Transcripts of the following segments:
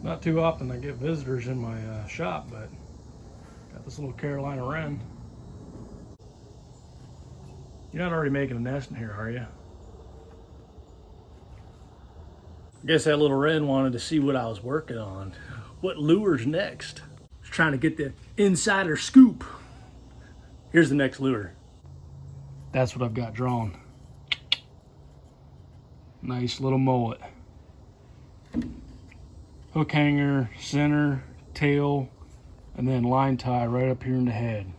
Not too often I get visitors in my shop, but got this little Carolina wren. You're not already making a nest in here, are you? I guess that little wren wanted to see what I was working on. What lure's next? Just trying to get the insider scoop. Here's the next lure. That's what I've got drawn. Nice little mullet. Hook hanger, center, tail, and then line tie right up here in the head.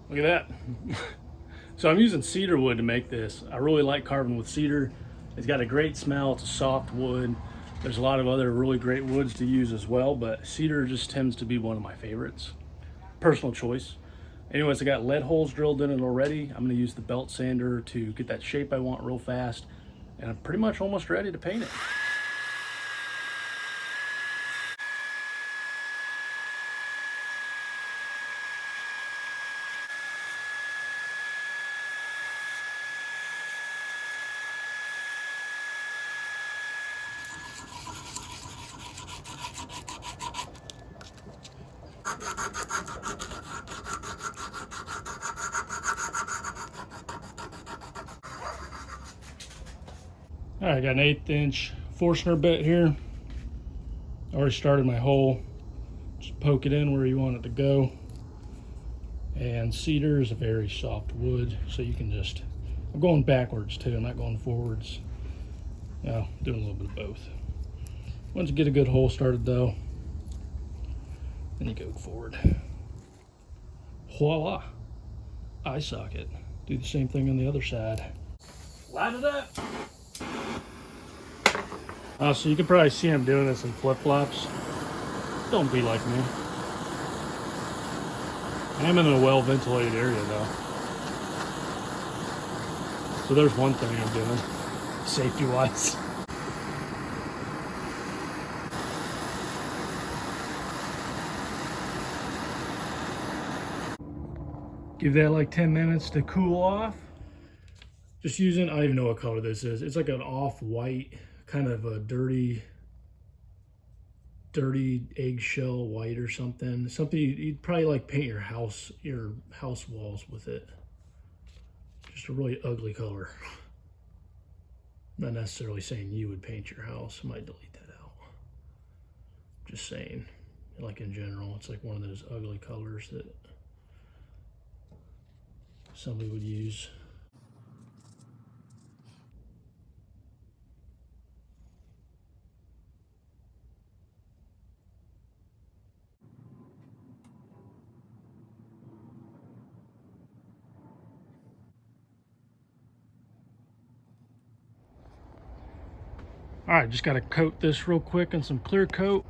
Look at that. So I'm using cedar wood to make this. I really like carving with cedar. It's got a great smell. It's a soft wood. There's a lot of other really great woods to use as well, but cedar just tends to be one of my favorites. Personal choice. Anyways, I got lead holes drilled in it already. I'm gonna use the belt sander to get that shape I want real fast. And I'm pretty much almost ready to paint it. All right, I got an 1/8 inch Forstner bit here. Already started my hole. Just poke it in where you want it to go. And cedar is a very soft wood, so you can just, I'm going backwards too, I'm not going forwards. No, doing a little bit of both. Once you get a good hole started though, then you go forward. Voila, eye socket. Do the same thing on the other side. Line it up. So you can probably see I'm doing this in flip-flops. Don't be like me. I am in a well-ventilated area though. So there's one thing I'm doing, safety-wise. Give that like 10 minutes to cool off. Just using, I don't even know what color this is. It's like an off-white, kind of a dirty eggshell white or something. Something you'd probably like paint your house walls with it. Just a really ugly color. Not necessarily saying you would paint your house. I might delete that out. Just saying, like in general, it's like one of those ugly colors that somebody would use. All right, just got to coat this real quick in some clear coat.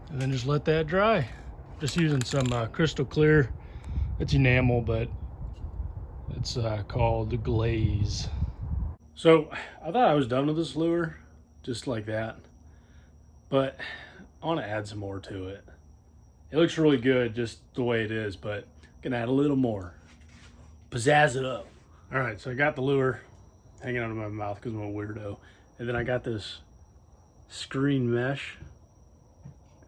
And then just let that dry. Just using some crystal clear. It's enamel, but it's called the glaze. So I thought I was done with this lure, just like that. But I want to add some more to it. It looks really good just the way it is, but I'm gonna add a little more. Pizzazz it up. All right, so I got the lure hanging out of my mouth because I'm a weirdo. And then I got this screen mesh.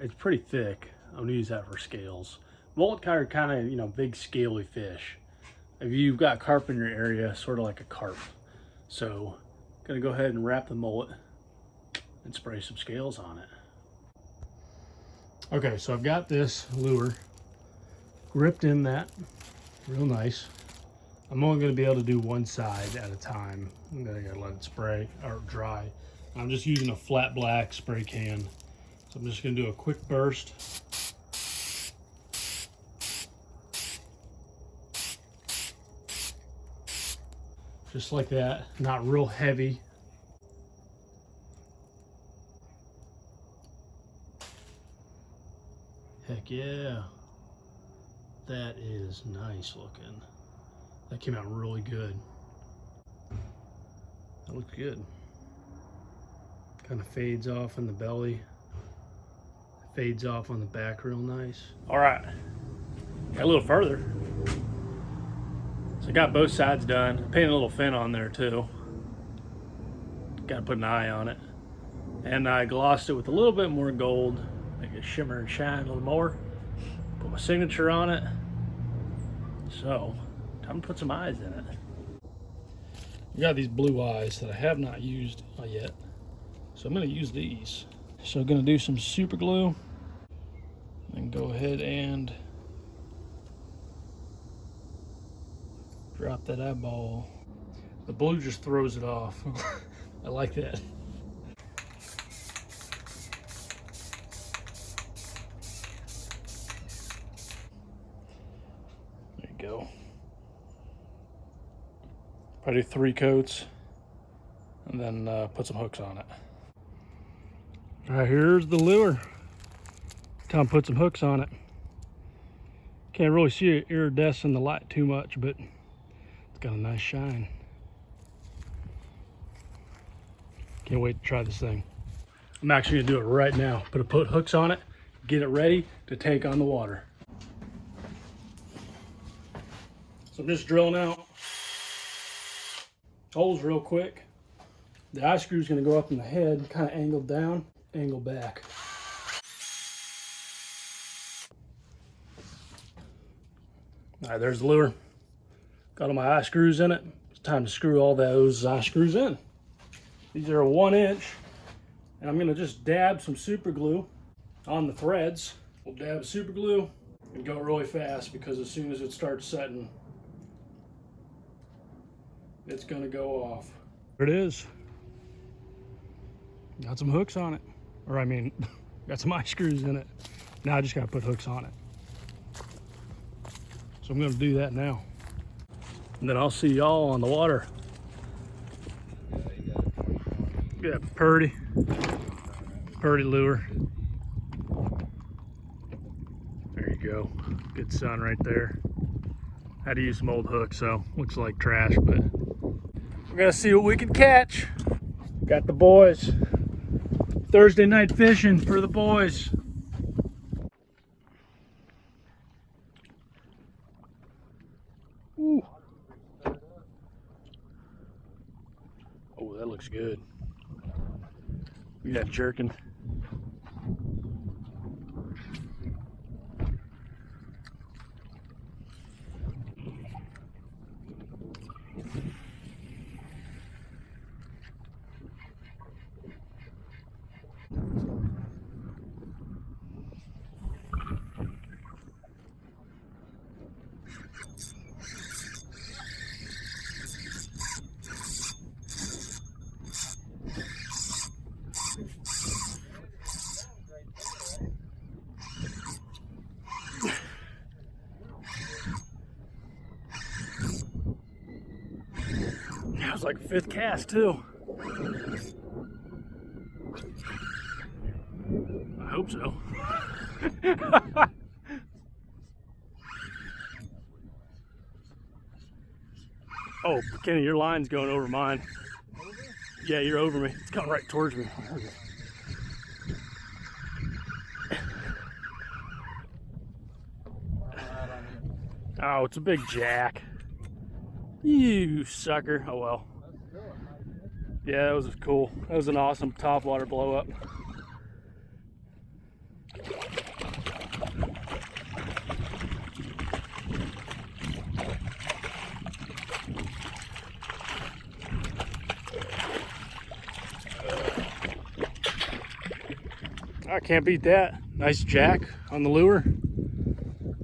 It's pretty thick. I'm gonna use that for scales. Mullet are kind of, you know, big scaly fish. If you've got carp in your area, sort of like a carp. So I'm gonna go ahead and wrap the mullet and spray some scales on it. Okay, so I've got this lure gripped in that, real nice. I'm only gonna be able to do one side at a time. And then I gotta let it spray or dry. I'm just using a flat black spray can. So I'm just gonna do a quick burst. Just like that, not real heavy. Heck yeah. That is nice looking. That came out really good. That looks good. Kind of fades off in the belly. Fades off on the back real nice. All right, got a little further. So I got both sides done. Painted a little fin on there too. Got to put an eye on it. And I glossed it with a little bit more gold. Make it shimmer and shine a little more. Put my signature on it. So, time to put some eyes in it. We got these blue eyes that I have not used yet. So I'm gonna use these. So I'm gonna do some super glue and go ahead and drop that eyeball. The blue just throws it off. I like that. There you go. Probably do 3 coats and then put some hooks on it. All right, here's the lure. Time to put some hooks on it. Can't really see it iridescent in the light too much, but it's got a nice shine. Can't wait to try this thing. I'm actually gonna do it right now. Put hooks on it, get it ready to take on the water. So I'm just drilling out holes real quick. The eye screw is gonna go up in the head, kind of angled down, angle back. All right, there's the lure. Got all my eye screws in it. It's time to screw all those eye screws in. These are a 1 inch, and I'm gonna just dab some super glue on the threads. We'll dab super glue and go really fast because as soon as it starts setting, it's gonna go off. There it is. Got some hooks on it. Or I mean, got some eye screws in it. Now I just gotta put hooks on it. So I'm gonna do that now. And then I'll see y'all on the water. Yeah, purdy lure. There you go. Good sun right there. Had to use some old hooks, so looks like trash, but we're gonna see what we can catch. Got the boys. Thursday night fishing for the boys. Ooh. Oh, that looks good. We got jerking. That was like a 5th cast too. I hope so. Oh, Kenny, your line's going over mine. Over? Yeah, you're over me. It's coming right towards me. Oh, it's a big jack. You sucker. Oh well. Yeah, that was cool. That was an awesome topwater blow up. I can't beat that. Nice jack on the lure.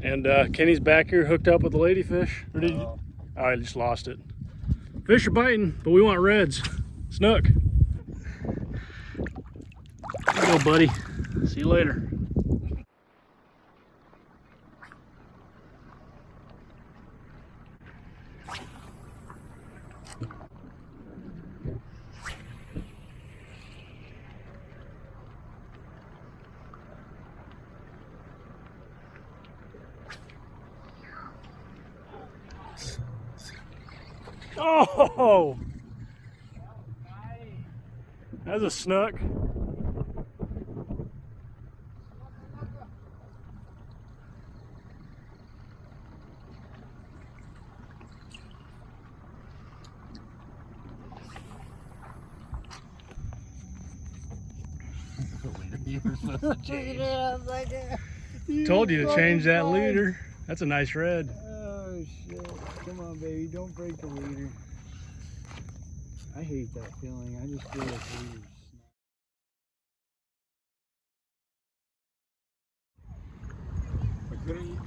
And Kenny's back here hooked up with the ladyfish. Or did you? Oh, I just lost it. Fish are biting, but we want reds. Snook. There you go, buddy. See you later. Oh, that's a snook. You were supposed to change. Told you to change that leader. That's a nice red. Oh shit. Come on, baby. Don't break the leader. I hate that feeling. I just feel like leaders.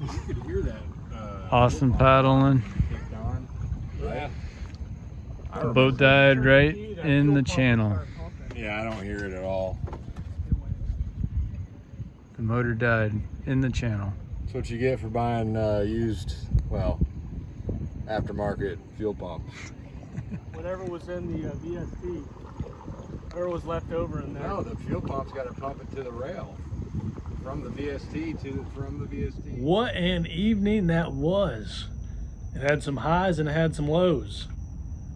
You could hear that. Awesome paddling. Yeah. The boat died right in the channel. Yeah, I don't hear it at all. The motor died in the channel. That's what you get for buying used, well, aftermarket fuel pumps. Whatever was in the VST, whatever was left over in there. No, the fuel pump's got to pump it to the rail. From the VST from the VST. What an evening that was. It had some highs and it had some lows.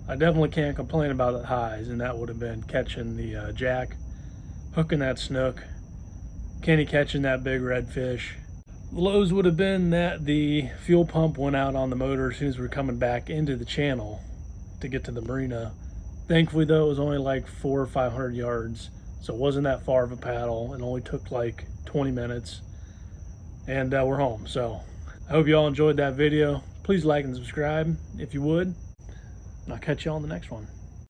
I definitely can't complain about the highs, and that would have been catching the jack, hooking that snook, Kenny catching that big redfish. The lows would have been that the fuel pump went out on the motor as soon as we were coming back into the channel to get to the marina. Thankfully though, it was only like 400 or 500 yards, so it wasn't that far of a paddle. It only took like 20 minutes, and we're home. So I hope you all enjoyed that video. Please like and subscribe if you would, and I'll catch you on the next one.